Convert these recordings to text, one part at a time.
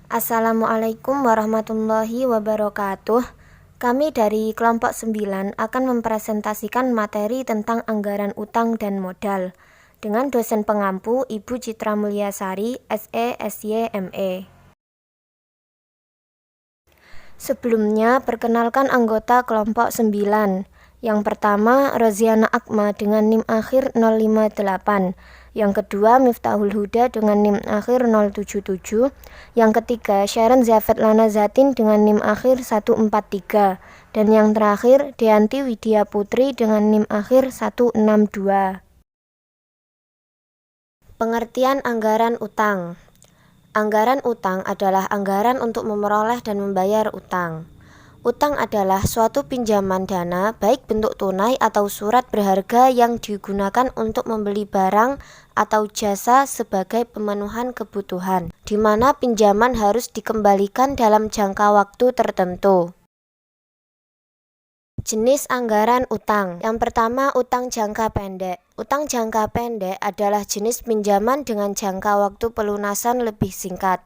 Assalamualaikum warahmatullahi wabarakatuh. Kami dari kelompok 9 akan mempresentasikan materi tentang anggaran utang dan modal dengan dosen pengampu Ibu Citra Mulyasari, SE, SY, ME. Sebelumnya, perkenalkan anggota kelompok 9. Yang pertama, Roziana Akma dengan NIM akhir 058. Yang kedua, Miftahul Huda dengan NIM akhir 077. Yang ketiga, Sharon Zafet Lana Zatin dengan NIM akhir 143. Dan yang terakhir, Deanti Widya Putri dengan NIM akhir 162. Pengertian anggaran utang. Anggaran utang adalah anggaran untuk memperoleh dan membayar utang. Utang adalah suatu pinjaman dana, baik bentuk tunai atau surat berharga yang digunakan untuk membeli barang atau jasa sebagai pemenuhan kebutuhan, di mana pinjaman harus dikembalikan dalam jangka waktu tertentu. Jenis anggaran utang. Yang pertama, utang jangka pendek. Utang jangka pendek adalah jenis pinjaman dengan jangka waktu pelunasan lebih singkat.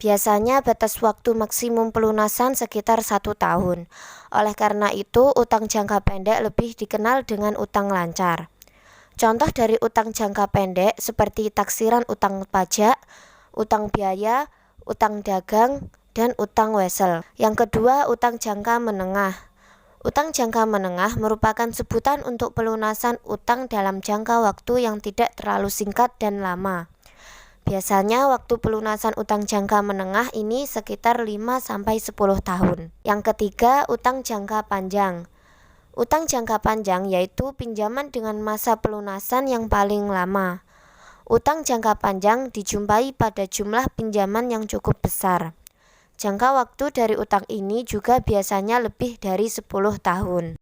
Biasanya batas waktu maksimum pelunasan sekitar 1 tahun. Oleh karena itu, utang jangka pendek lebih dikenal dengan utang lancar. Contoh dari utang jangka pendek seperti taksiran utang pajak, utang biaya, utang dagang, dan utang wesel. Yang kedua, utang jangka menengah. Utang jangka menengah merupakan sebutan untuk pelunasan utang dalam jangka waktu yang tidak terlalu singkat dan lama. Biasanya waktu pelunasan utang jangka menengah ini sekitar 5-10 tahun. Yang ketiga, utang jangka panjang. Utang jangka panjang yaitu pinjaman dengan masa pelunasan yang paling lama. Utang jangka panjang dijumpai pada jumlah pinjaman yang cukup besar. Jangka waktu dari utang ini juga biasanya lebih dari 10 tahun.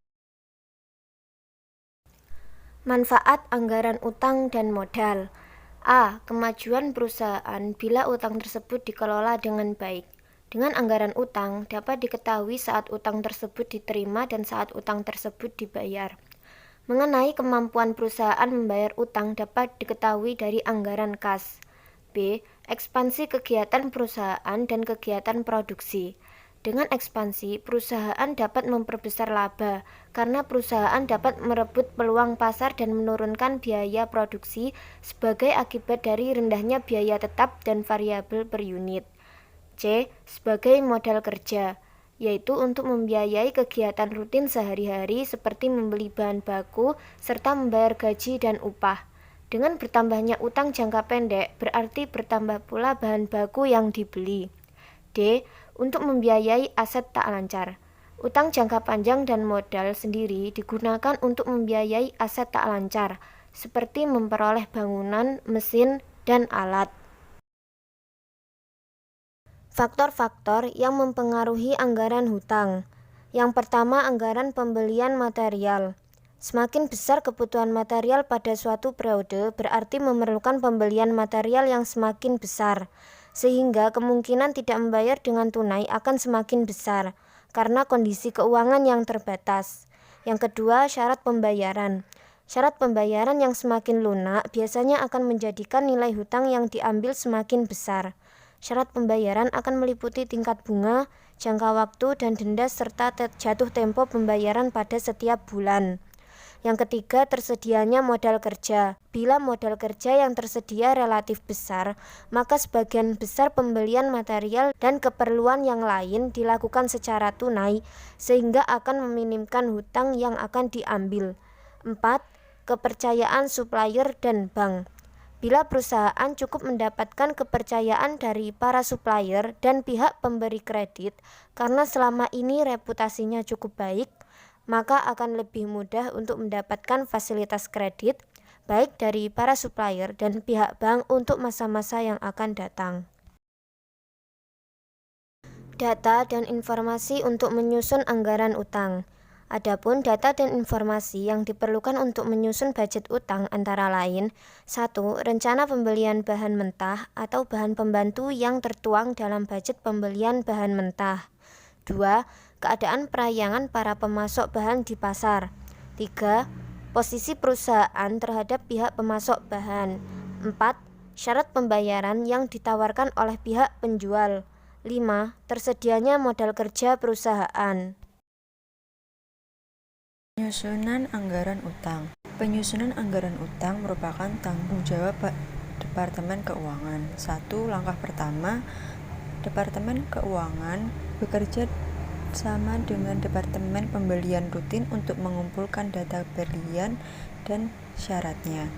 Manfaat anggaran utang dan modal. A. Kemajuan perusahaan bila utang tersebut dikelola dengan baik. Dengan anggaran utang dapat diketahui saat utang tersebut diterima dan saat utang tersebut dibayar. Mengenai kemampuan perusahaan membayar utang dapat diketahui dari anggaran kas. B. Ekspansi kegiatan perusahaan dan kegiatan produksi. Dengan ekspansi, perusahaan dapat memperbesar laba karena perusahaan dapat merebut peluang pasar dan menurunkan biaya produksi sebagai akibat dari rendahnya biaya tetap dan variabel per unit. C. Sebagai modal kerja, yaitu untuk membiayai kegiatan rutin sehari-hari seperti membeli bahan baku serta membayar gaji dan upah. Dengan bertambahnya utang jangka pendek, berarti bertambah pula bahan baku yang dibeli. D. Untuk membiayai aset tak lancar. Utang jangka panjang dan modal sendiri digunakan untuk membiayai aset tak lancar, seperti memperoleh bangunan, mesin, dan alat. Faktor-faktor yang mempengaruhi anggaran hutang. Yang pertama, anggaran pembelian material. Semakin besar kebutuhan material pada suatu periode, berarti memerlukan pembelian material yang semakin besar, sehingga kemungkinan tidak membayar dengan tunai akan semakin besar, karena kondisi keuangan yang terbatas. Yang kedua, syarat pembayaran. Syarat pembayaran yang semakin lunak biasanya akan menjadikan nilai hutang yang diambil semakin besar. Syarat pembayaran akan meliputi tingkat bunga, jangka waktu, dan denda serta jatuh tempo pembayaran pada setiap bulan. Yang ketiga, tersedianya modal kerja. Bila modal kerja yang tersedia relatif besar, maka sebagian besar pembelian material dan keperluan yang lain dilakukan secara tunai, sehingga akan meminimkan hutang yang akan diambil. 4. Kepercayaan supplier dan bank. Bila perusahaan cukup mendapatkan kepercayaan dari para supplier dan pihak pemberi kredit, karena selama ini reputasinya cukup baik, maka akan lebih mudah untuk mendapatkan fasilitas kredit, baik dari para supplier dan pihak bank untuk masa-masa yang akan datang. Data dan informasi untuk menyusun anggaran utang. Adapun data dan informasi yang diperlukan untuk menyusun budget utang antara lain: 1. Rencana pembelian bahan mentah atau bahan pembantu yang tertuang dalam budget pembelian bahan mentah. 2. Keadaan perayangan para pemasok bahan di pasar. 3. Posisi perusahaan terhadap pihak pemasok bahan. 4. Syarat pembayaran yang ditawarkan oleh pihak penjual. 5. Tersedianya modal kerja perusahaan. Penyusunan anggaran utang. Penyusunan anggaran utang merupakan tanggung jawab Departemen Keuangan. 1. Langkah pertama, Departemen Keuangan bekerja sama dengan Departemen Pembelian rutin untuk mengumpulkan data berlian dan syaratnya.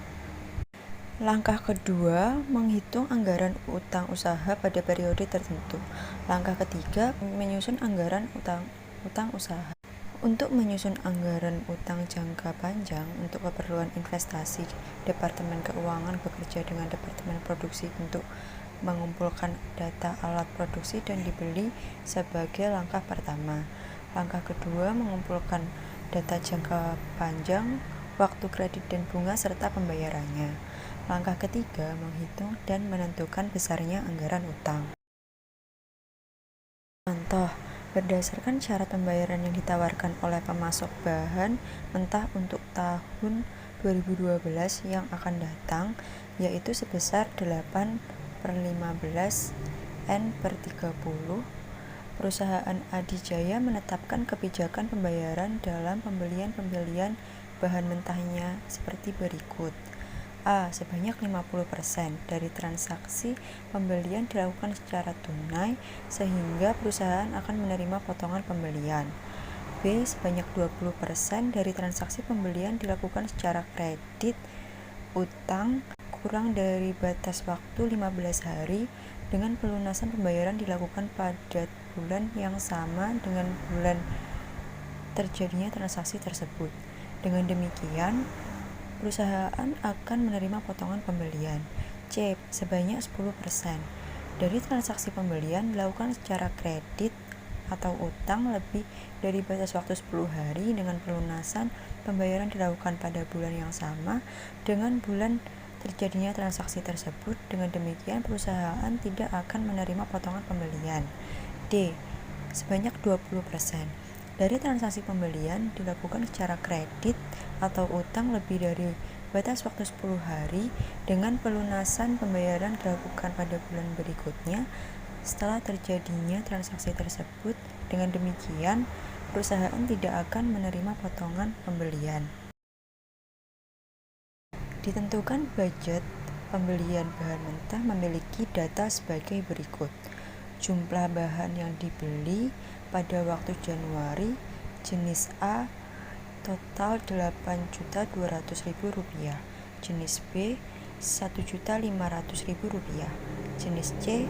Langkah kedua, menghitung anggaran utang usaha pada periode tertentu. Langkah ketiga, menyusun anggaran utang usaha. Untuk menyusun anggaran utang jangka panjang untuk keperluan investasi, Departemen Keuangan bekerja dengan Departemen Produksi untuk mengumpulkan data alat produksi dan dibeli sebagai langkah pertama. Langkah kedua, mengumpulkan data jangka panjang, waktu kredit dan bunga serta pembayarannya. Langkah ketiga, menghitung dan menentukan besarnya anggaran utang. Contoh, berdasarkan syarat pembayaran yang ditawarkan oleh pemasok bahan mentah untuk tahun 2012 yang akan datang, yaitu sebesar 8/15 N/30, perusahaan Adijaya menetapkan kebijakan pembayaran dalam pembelian bahan mentahnya seperti berikut. A. Sebanyak 50% dari transaksi pembelian dilakukan secara tunai sehingga perusahaan akan menerima potongan pembelian. B. Sebanyak 20% dari transaksi pembelian dilakukan secara kredit utang kurang dari batas waktu 15 hari dengan pelunasan pembayaran dilakukan pada bulan yang sama dengan bulan terjadinya transaksi tersebut. Dengan demikian, perusahaan akan menerima potongan pembelian. C. Sebanyak 10% dari transaksi pembelian dilakukan secara kredit atau utang lebih dari batas waktu 10 hari dengan pelunasan pembayaran dilakukan pada bulan yang sama dengan bulan terjadinya transaksi tersebut. Dengan demikian, perusahaan tidak akan menerima potongan pembelian. D. Sebanyak 20% dari transaksi pembelian dilakukan secara kredit atau utang lebih dari batas waktu 10 hari dengan pelunasan pembayaran dilakukan pada bulan berikutnya setelah terjadinya transaksi tersebut. Dengan demikian, perusahaan tidak akan menerima potongan pembelian. Ditentukan budget pembelian bahan mentah memiliki data sebagai berikut. Jumlah bahan yang dibeli pada waktu Januari, jenis A total Rp8.200.000, jenis B Rp1.500.000, jenis C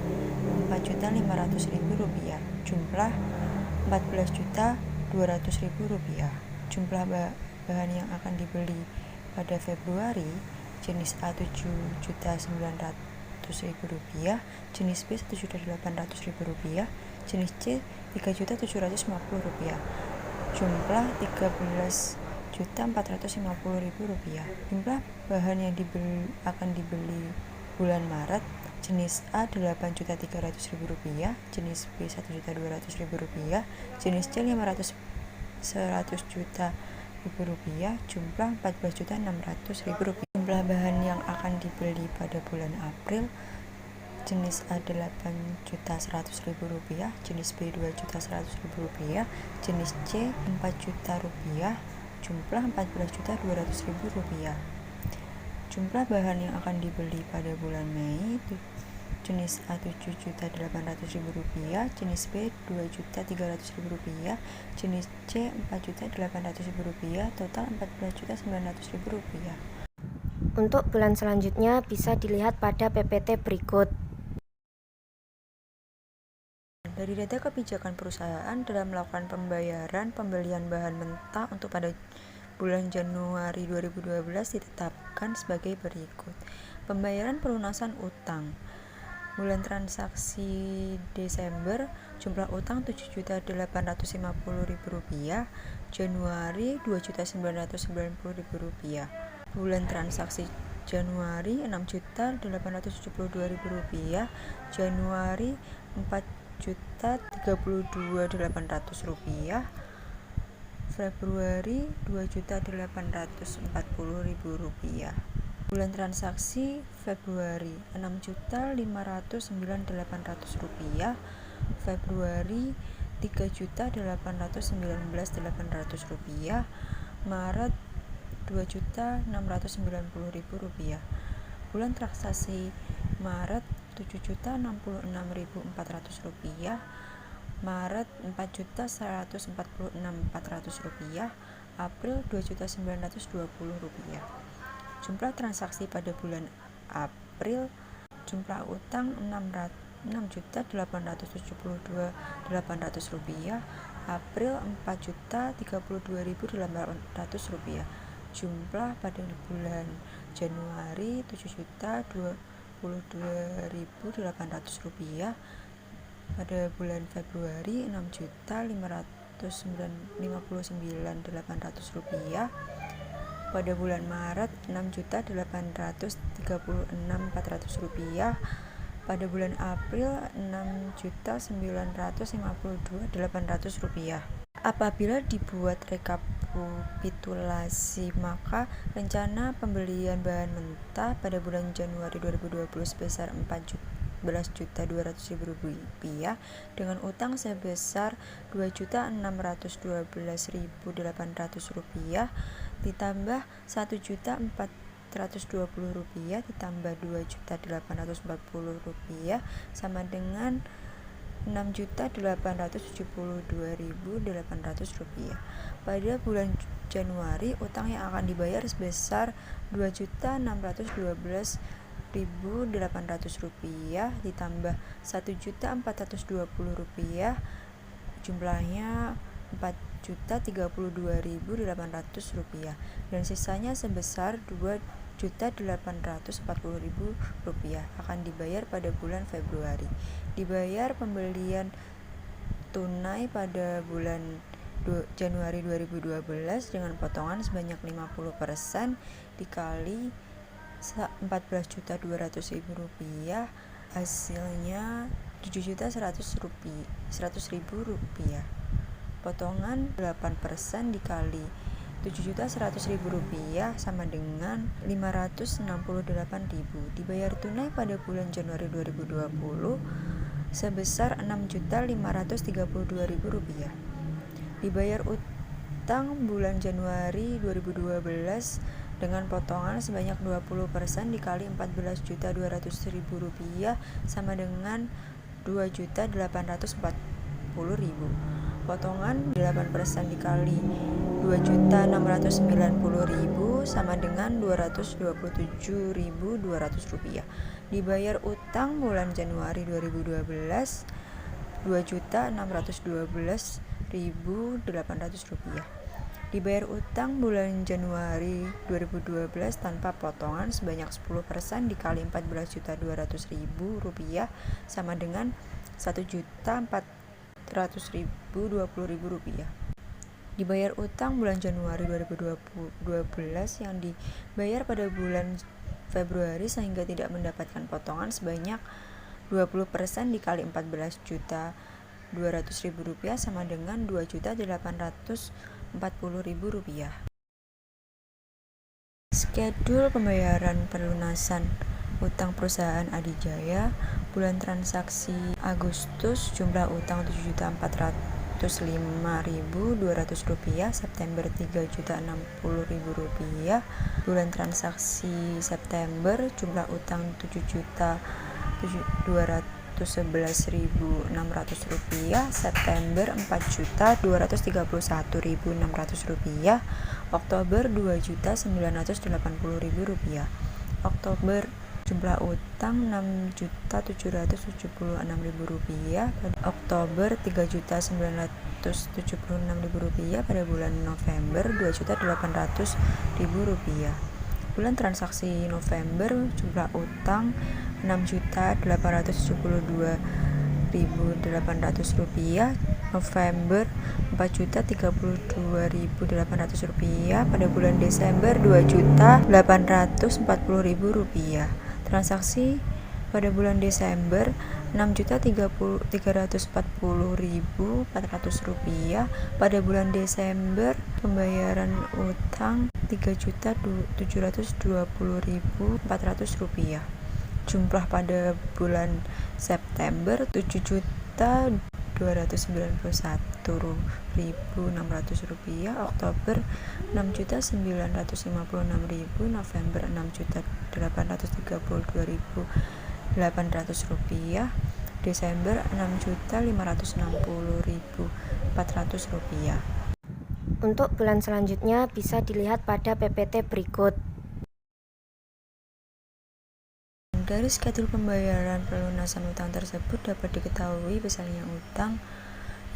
Rp4.500.000, jumlah Rp14.200.000. Jumlah bahan yang akan dibeli pada Februari, jenis A Rp7.900.000, jenis B Rp1.800.000, jenis C Rp3.750.000, jumlah Rp13.450.000. Jumlah bahan yang akan dibeli bulan Maret, jenis A Rp8.300.000, jenis B Rp1.200.000, jenis C Rp100.000, jumlah Rp14.600.000. Jumlah bahan yang akan dibeli pada bulan April, jenis A Rp8.100.000, jenis B Rp2.100.000, jenis C Rp4.000.000, jumlah Rp14.200.000. Jumlah bahan yang akan dibeli pada bulan Mei, jenis A Rp7.800.000, jenis B Rp2.300.000, jenis C Rp4.800.000, total Rp14.900.000. Untuk bulan selanjutnya bisa dilihat pada PPT berikut. Dari data kebijakan perusahaan dalam melakukan pembayaran pembelian bahan mentah untuk pada bulan Januari 2012 ditetapkan sebagai berikut. Pembayaran pelunasan utang. Bulan transaksi Desember, jumlah utang Rp7.850.000, Januari Rp2.990.000. Bulan transaksi Januari Rp6.872.000, Januari Rp4.032.800, Februari Rp2.840.000. Bulan transaksi Februari Rp6.509.800, Februari Rp3.819.800, Maret Rp2.690.000. Bulan transaksi Maret Rp7.066.400, Maret Rp4.146.400, April Rp2.920.000. Jumlah transaksi pada bulan April, jumlah utang Rp6.872.800, April Rp4.032.800. Jumlah pada bulan Januari Rp7.022.800, pada bulan Februari Rp6.559.800, pada bulan Maret Rp6.836.400, pada bulan April Rp6.952.800. Apabila dibuat rekapitulasi, maka rencana pembelian bahan mentah pada bulan Januari 2020 sebesar Rp14.200.000 dengan utang sebesar Rp2.612.800 ditambah Rp1.420 ditambah Rp2.840 sama dengan Rp6.872.800. Pada bulan Januari, utang yang akan dibayar sebesar Rp2.612.800 ditambah Rp1.420, jumlahnya Rp4.032.800, dan sisanya sebesar Rp2.840.000 akan dibayar pada bulan Februari. Dibayar pembelian tunai pada bulan Januari 2012 dengan potongan sebanyak 50% dikali Rp14.200.000, hasilnya Rp7.100.000. Potongan 8% dikali Rp7.100.000 sama dengan Rp568.000. Dibayar tunai pada bulan Januari 2020 sebesar Rp6.532.000. Dibayar utang bulan Januari 2012 dengan potongan sebanyak 20% dikali Rp14.200.000 sama dengan Rp2.840.000. Potongan 8% dikali Rp2.690.000 sama dengan Rp227.200. Dibayar utang bulan Januari 2012 Rp2.612.800. Dibayar utang bulan Januari 2012 tanpa potongan sebanyak 10% dikali Rp14.200.000 sama dengan Rp1.420.000. Dibayar utang bulan Januari 2012 yang dibayar pada bulan Februari sehingga tidak mendapatkan potongan sebanyak 20% dikali Rp14.200.000 sama dengan Rp2.840.000. Skedul pembayaran pelunasan utang perusahaan Adijaya. Bulan transaksi Agustus, jumlah utang Rp7.405.200, September Rp3.060.000. Bulan transaksi September, jumlah utang Rp7.211.600, September Rp4.231.600, Oktober Rp2.980.000. Oktober jumlah utang Rp6.776.000, Oktober Rp3.976.000, pada bulan November Rp2.800.000. Bulan transaksi November, jumlah utang Rp6.872.800, November Rp4.032.800, pada bulan Desember Rp2.840.000. Transaksi pada bulan Desember Rp6.340.400, pada bulan Desember pembayaran utang Rp3.720.400. Jumlah pada bulan September Rupiah, Oktober 6.956.000, November 6.832.800 rupiah, Desember 6.560.400 rupiah. Untuk bulan selanjutnya bisa dilihat pada PPT berikut. Dari skedul pembayaran pelunasan utang tersebut dapat diketahui besarnya utang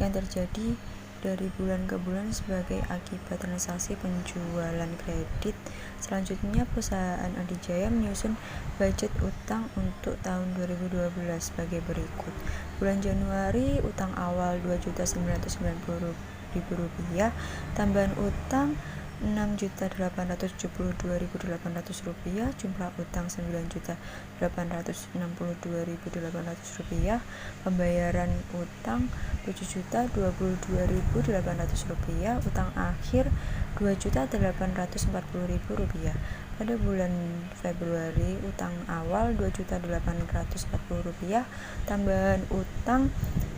yang terjadi dari bulan ke bulan sebagai akibat transaksi penjualan kredit. Selanjutnya, perusahaan Adijaya menyusun budget utang untuk tahun 2012 sebagai berikut. Bulan Januari, utang awal Rp2.990.000, tambahan utang Rp6.872.800, jumlah utang Rp9.862.800, pembayaran utang Rp7.022.800, utang akhir Rp2.840.000. Pada bulan Februari, utang awal Rp2.840.000, tambahan utang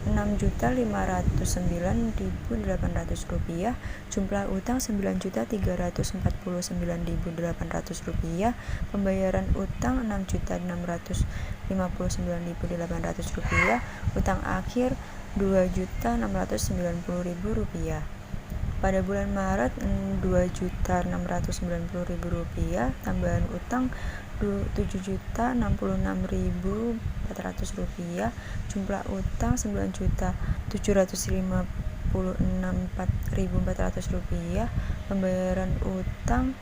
Rp6.509.800, jumlah utang Rp9.349.800, pembayaran utang Rp6.659.800, utang akhir Rp2.690.000. Pada bulan Maret, Rp2.690.000, tambahan utang Rp7.066.400, jumlah utang Rp9.756.400, pembayaran utang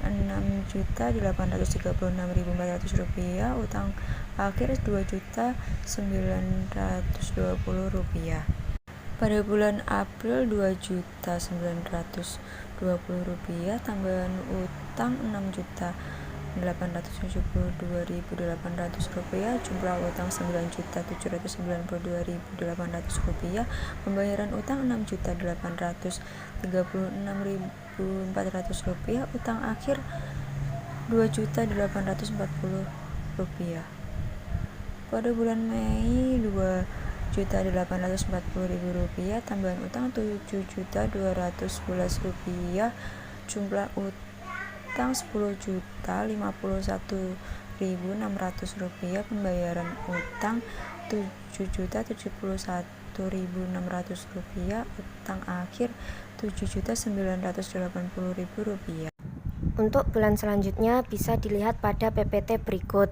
Rp6.836.400, utang akhir Rp2.920.000. Pada bulan April, Rp2.920.000, tambahan utang Rp6.872.800, jumlah utang Rp9.792.800, pembayaran utang Rp6.836.400, utang akhir Rp2.840.000. Pada bulan Mei, Rp2.840.000, tambahan utang Rp7.211.000, jumlah utang Rp10.051.600, pembayaran utang Rp7.071.600, utang akhir Rp7.980.000. Untuk bulan selanjutnya bisa dilihat pada PPT berikut.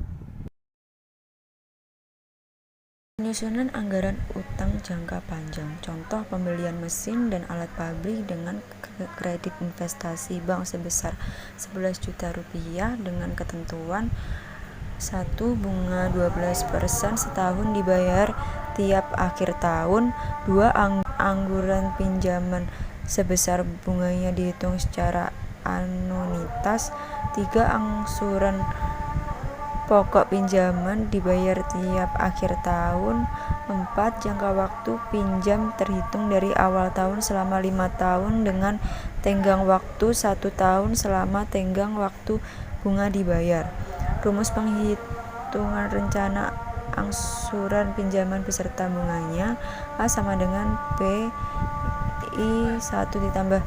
Penyusunan anggaran utang jangka panjang. Contoh pembelian mesin dan alat pabrik dengan kredit investasi bank sebesar Rp11 juta dengan ketentuan 1. Bunga 12% setahun dibayar tiap akhir tahun. 2. Angguran pinjaman sebesar bunganya dihitung secara anuitas. 3. Angsuran pokok pinjaman dibayar tiap akhir tahun. 4. Jangka waktu pinjam terhitung dari awal tahun selama 5 tahun dengan tenggang waktu 1 tahun selama tenggang waktu bunga dibayar. Rumus penghitungan rencana angsuran pinjaman beserta bunganya. A sama dengan P I1 ditambah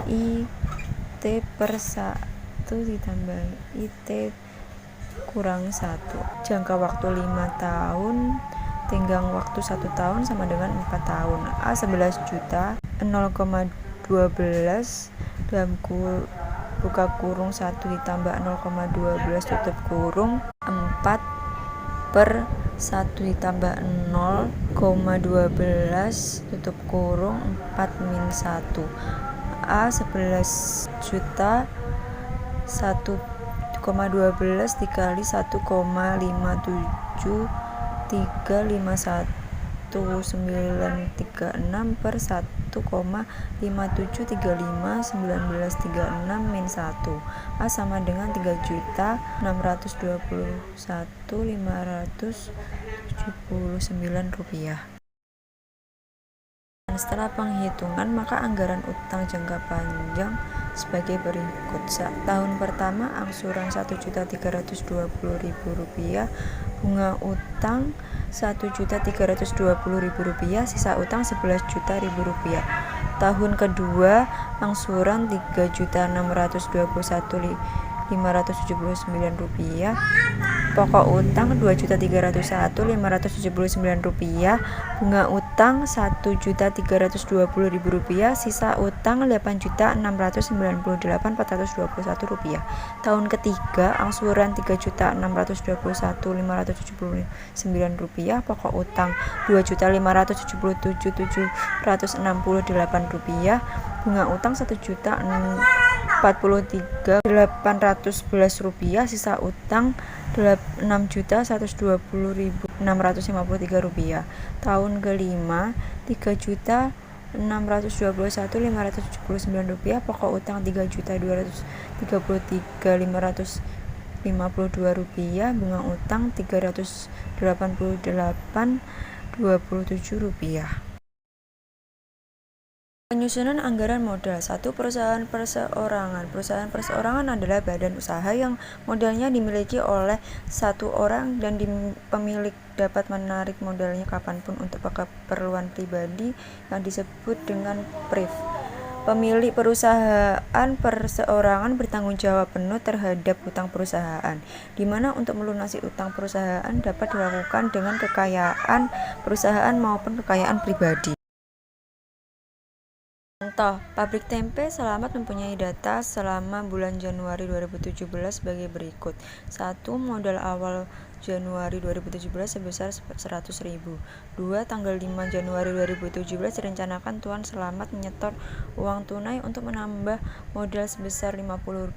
IT per 1 ditambah IT kurang 1. Jangka waktu 5 tahun, tenggang waktu 1 tahun sama dengan 4 tahun. A 11 juta, 0,12 dalam buka kurung 1 ditambah 0,12 tutup kurung 4 per 1 ditambah 0,12 tutup kurung 4 min 1. A 11 juta 1,12 dikali 1,57351,936 per 1,57351936 min 1. A sama dengan 3.621.579 rupiah. Setelah penghitungan, maka anggaran utang jangka panjang sebagai berikut. Tahun pertama angsuran Rp1.320.000, bunga utang Rp1.320.000, sisa utang Rp11.000.000. Tahun kedua angsuran Rp3.621.579, pokok utang Rp2.301.579, bunga utang Rp1.320.000, sisa utang Rp8.698.421. Tahun ketiga angsuran Rp3.621.579, pokok utang Rp2.577.768, bunga utang Rp1.043.811, sisa utang Rp6.120.653. Tahun kelima Rp3.621.579, pokok utang Rp3.233.552, bunga utang Rp388.27. Penyusunan anggaran modal. 1. Perusahaan perseorangan. Perusahaan perseorangan adalah badan usaha yang modalnya dimiliki oleh satu orang dan pemilik dapat menarik modalnya kapanpun untuk keperluan pribadi yang disebut dengan PRIV. Pemilik perusahaan perseorangan bertanggung jawab penuh terhadap utang perusahaan, di mana untuk melunasi utang perusahaan dapat dilakukan dengan kekayaan perusahaan maupun kekayaan pribadi. Contoh, pabrik tempe Selamat mempunyai data selama bulan Januari 2017 sebagai berikut. 1. Modal awal Januari 2017 sebesar 100.000. 2. Tanggal 5 Januari 2017 direncanakan Tuan Selamat menyetor uang tunai untuk menambah modal sebesar 50.000.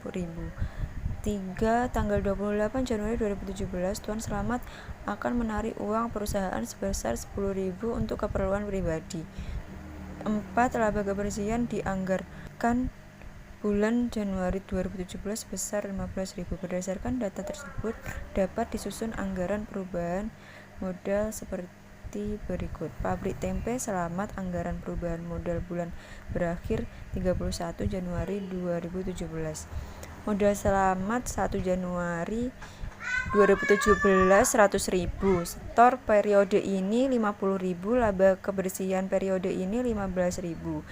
3. Tanggal 28 Januari 2017 Tuan Selamat akan menarik uang perusahaan sebesar 10.000 untuk keperluan pribadi. 4. Laba kebersihan dianggarkan bulan Januari 2017 sebesar 15.000. Berdasarkan data tersebut dapat disusun anggaran perubahan modal seperti berikut. Pabrik tempe Selamat, anggaran perubahan modal bulan berakhir 31 Januari 2017. Modal Selamat 1 Januari 2017 100.000, setor periode ini 50.000, laba kebersihan periode ini 15.000.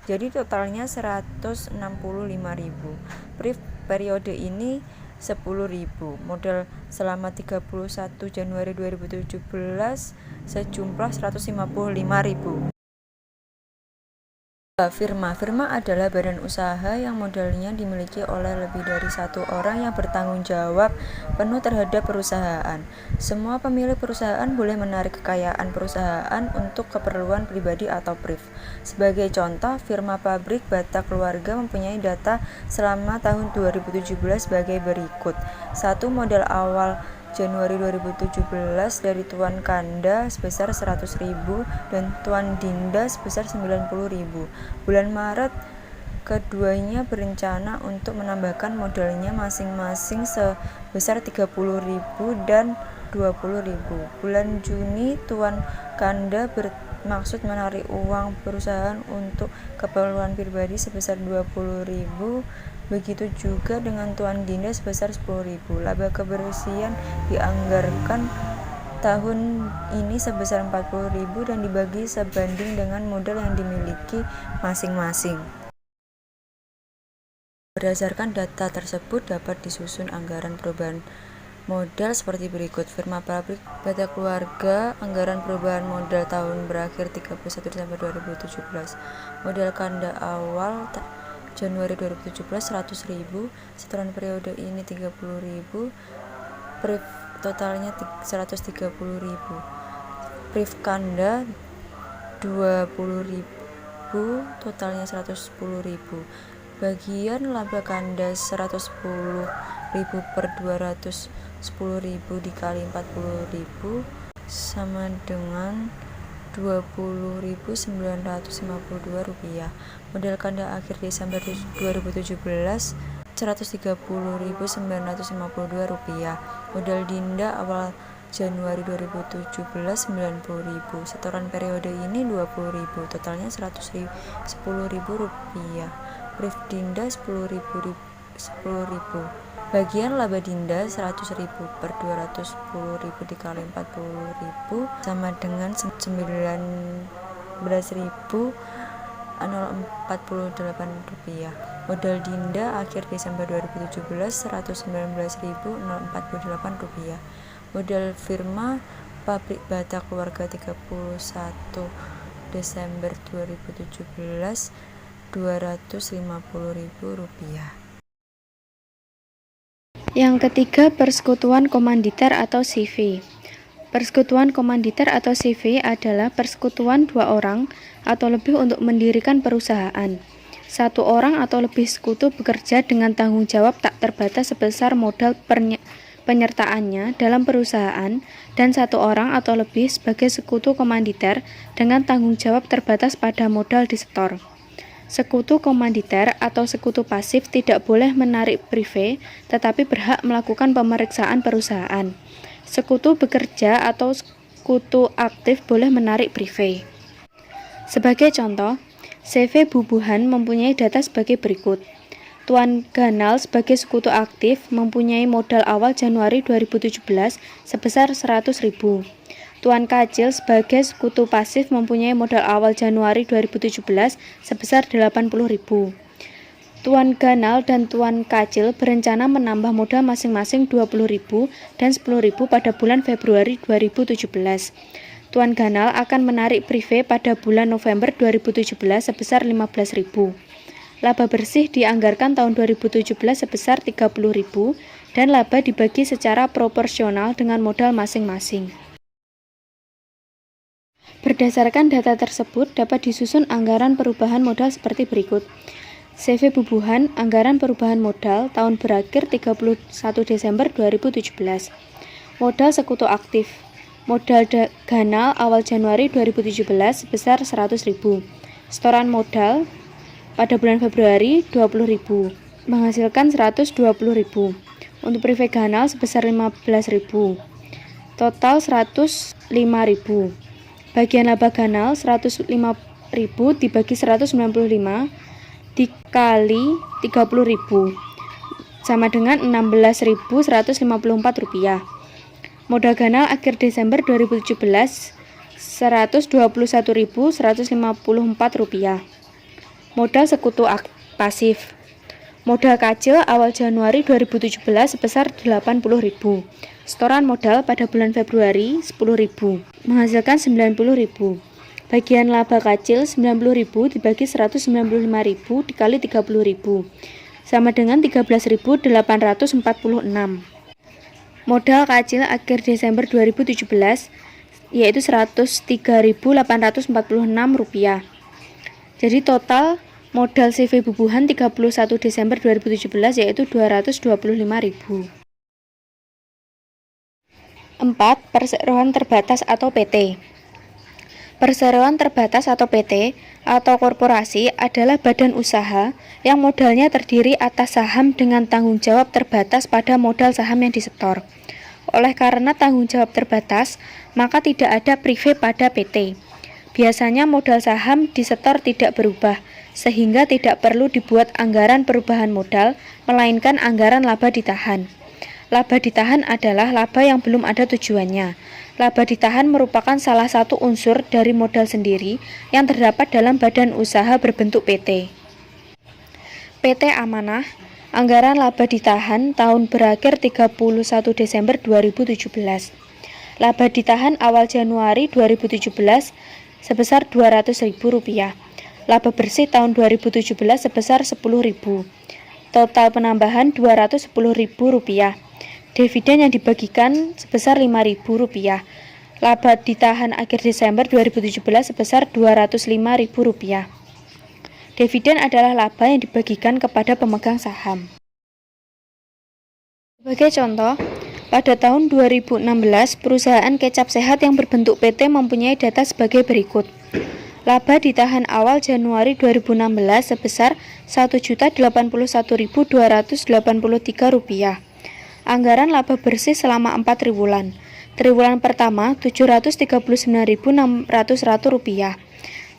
Jadi totalnya 165.000. PRIV periode ini 10.000. Modal selama 31 Januari 2017 sejumlah 155.000. Firma. Firma adalah badan usaha yang modalnya dimiliki oleh lebih dari satu orang yang bertanggung jawab penuh terhadap perusahaan. Semua pemilik perusahaan boleh menarik kekayaan perusahaan untuk keperluan pribadi atau PRIV. Sebagai contoh, firma pabrik Bata Keluarga mempunyai data selama tahun 2017 sebagai berikut. 1. Modal awal Januari 2017 dari Tuan Kanda sebesar 100.000 dan Tuan Dinda sebesar 90.000. Bulan Maret keduanya berencana untuk menambahkan modalnya masing-masing sebesar 30.000 dan 20.000. Bulan Juni Tuan Kanda bermaksud menarik uang perusahaan untuk keperluan pribadi sebesar 20.000. Begitu juga dengan Tuan Dinda sebesar 10.000. Laba kebersihan dianggarkan tahun ini sebesar 40.000 dan dibagi sebanding dengan modal yang dimiliki masing-masing. Berdasarkan data tersebut dapat disusun anggaran perubahan modal seperti berikut. Firma pabrik Bata Keluarga, anggaran perubahan modal tahun berakhir 31 Desember 2017. Modal Kanda awal Januari 2017 100.000, setoran periode ini 30.000, PRIV totalnya 130.000. PRIV Kanda 20.000, totalnya 110.000. Bagian laba Kanda 110.000 per 210.000 dikali 40.000 sama dengan Rp20.952. Modal Kanda akhir Desember 2017 Rp130.952. Modal Dinda awal Januari 2017 90.000, setoran periode ini 20.000, totalnya 10.000 rupiah. Brief Dinda 10.000 bagian laba Dinda 100.000 per 210.000 dikali 40.000 sama dengan 19.048 rupiah. Modal Dinda akhir Desember 2017 119.048 rupiah. Modal firma pabrik bata keluarga 31 Desember 2017 250.000 rupiah. Yang ketiga, persekutuan komanditer atau CV. Persekutuan komanditer atau CV adalah persekutuan dua orang atau lebih untuk mendirikan perusahaan. Satu orang atau lebih sekutu bekerja dengan tanggung jawab tak terbatas sebesar modal penyertaannya dalam perusahaan, dan satu orang atau lebih sebagai sekutu komanditer dengan tanggung jawab terbatas pada modal disetor. Sekutu komanditer atau sekutu pasif tidak boleh menarik prive, tetapi berhak melakukan pemeriksaan perusahaan. Sekutu bekerja atau sekutu aktif boleh menarik prive. Sebagai contoh, CV Bubuhan mempunyai data sebagai berikut. Tuan Ganal sebagai sekutu aktif mempunyai modal awal Januari 2017 sebesar 100.000. Tuan Kacil sebagai sekutu pasif mempunyai modal awal Januari 2017 sebesar 80.000. Tuan Ganal dan Tuan Kacil berencana menambah modal masing-masing 20.000 dan 10.000 pada bulan Februari 2017. Tuan Ganal akan menarik prive pada bulan November 2017 sebesar 15.000. Laba bersih dianggarkan tahun 2017 sebesar 30.000 dan laba dibagi secara proporsional dengan modal masing-masing. Berdasarkan data tersebut, dapat disusun anggaran perubahan modal seperti berikut. CV Bubuhan, anggaran perubahan modal tahun berakhir 31 Desember 2017. Modal sekutu aktif. Modal Ganal awal Januari 2017 sebesar 100.000. Setoran modal pada bulan Februari 20.000, menghasilkan 120.000. Untuk prive Ganal sebesar 15.000. Total 105.000. Bagian laba Ganal 105.000 dibagi 195 dikali 30.000 sama dengan 16.154 rupiah. Modal Ganal akhir Desember 2017 121.154 rupiah. Modal sekutu pasif. Modal Kacil awal Januari 2017 sebesar 80.000. Setoran modal pada bulan Februari 10.000, menghasilkan 90.000. Bagian laba Kacil 90.000 dibagi 195.000 dikali 30.000 sama dengan 13.846. Modal Kacil akhir Desember 2017 yaitu 103.846 rupiah. Jadi total modal CV Bubuhan 31 Desember 2017 yaitu 225.000. 4. Perseroan terbatas atau PT. Perseroan terbatas atau PT atau korporasi adalah badan usaha yang modalnya terdiri atas saham dengan tanggung jawab terbatas pada modal saham yang disetor. Oleh karena tanggung jawab terbatas, maka tidak ada prive pada PT. Biasanya modal saham disetor tidak berubah, sehingga tidak perlu dibuat anggaran perubahan modal, melainkan anggaran laba ditahan. Laba ditahan adalah laba yang belum ada tujuannya. Laba ditahan merupakan salah satu unsur dari modal sendiri yang terdapat dalam badan usaha berbentuk PT. PT Amanah, anggaran laba ditahan tahun berakhir 31 Desember 2017. Laba ditahan awal Januari 2017 sebesar Rp200.000. Laba bersih tahun 2017 sebesar Rp10.000. Total penambahan Rp210.000. Dividen yang dibagikan sebesar Rp5.000. Laba ditahan akhir Desember 2017 sebesar Rp205.000. Dividen adalah laba yang dibagikan kepada pemegang saham. Sebagai contoh, pada tahun 2016, perusahaan kecap sehat yang berbentuk PT mempunyai data sebagai berikut. Laba ditahan awal Januari 2016 sebesar Rp1.081.283. Anggaran laba bersih selama 4 triwulan. Triwulan pertama Rp739.600.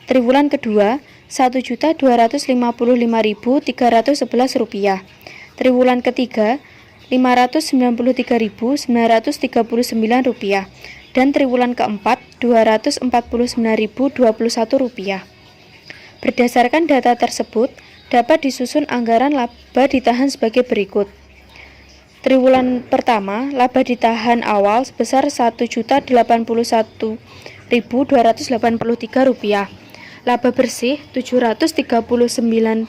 Triwulan kedua Rp1.255.311. Triwulan ketiga Rp593.939 dan triwulan keempat Rp249.021. Berdasarkan data tersebut, dapat disusun anggaran laba ditahan sebagai berikut. Triwulan pertama, laba ditahan awal sebesar Rp181.283. Laba bersih Rp739.601.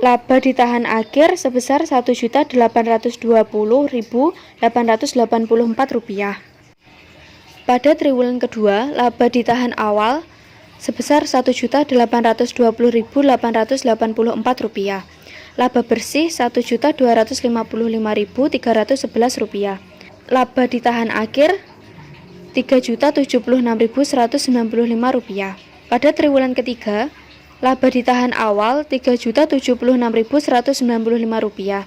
Laba ditahan akhir sebesar Rp1.820.884. Pada triwulan kedua, laba ditahan awal sebesar Rp1.820.884. Laba bersih Rp1.255.311. Laba ditahan akhir Rp3.076.195. Pada triwulan ketiga, laba ditahan awal Rp3.076.195.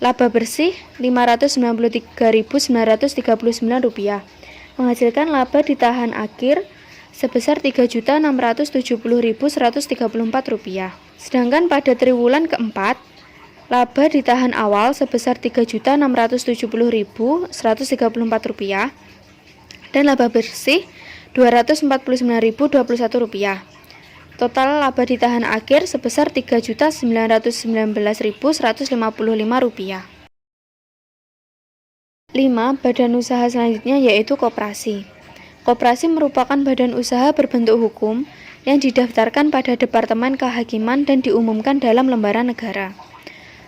Laba bersih Rp593.939, menghasilkan laba ditahan akhir sebesar Rp3.670.134. Sedangkan pada triwulan keempat, laba ditahan awal sebesar Rp3.670.134 dan laba bersih Rp249.021. Total laba ditahan akhir sebesar Rp3.919.155. 5. Badan usaha selanjutnya yaitu koperasi. Koperasi merupakan badan usaha berbentuk hukum yang didaftarkan pada Departemen Kehakiman dan diumumkan dalam lembaran negara.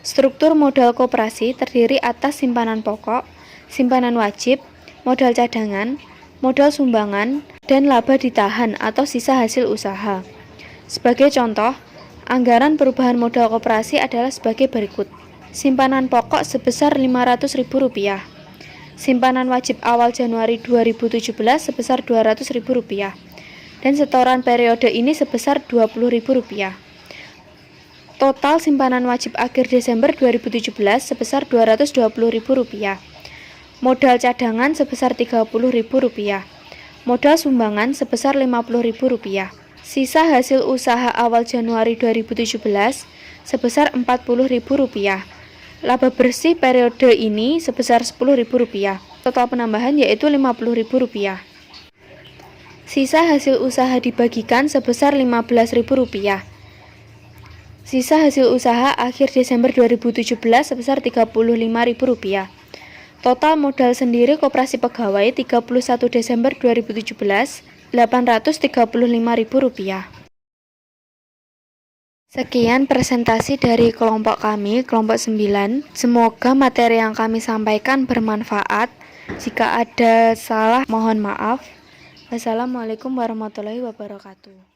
Struktur modal koperasi terdiri atas simpanan pokok, simpanan wajib, modal cadangan, modal sumbangan, dan laba ditahan atau sisa hasil usaha. Sebagai contoh, anggaran perubahan modal koperasi adalah sebagai berikut. Simpanan pokok sebesar Rp500.000. Simpanan wajib awal Januari 2017 sebesar Rp200.000. Dan setoran periode ini sebesar Rp20.000. Total simpanan wajib akhir Desember 2017 sebesar Rp220.000. Modal cadangan sebesar Rp30.000. Modal sumbangan sebesar Rp50.000. Sisa hasil usaha awal Januari 2017 sebesar Rp40.000. Laba bersih periode ini sebesar Rp10.000. Total penambahan yaitu Rp50.000. Sisa hasil usaha dibagikan sebesar Rp15.000. Sisa hasil usaha akhir Desember 2017 sebesar Rp35.000. Total modal sendiri koperasi pegawai 31 Desember 2017 Rp835.000. Sekian presentasi dari kelompok kami, kelompok 9. Semoga materi yang kami sampaikan bermanfaat. Jika ada salah, mohon maaf. Wassalamualaikum warahmatullahi wabarakatuh.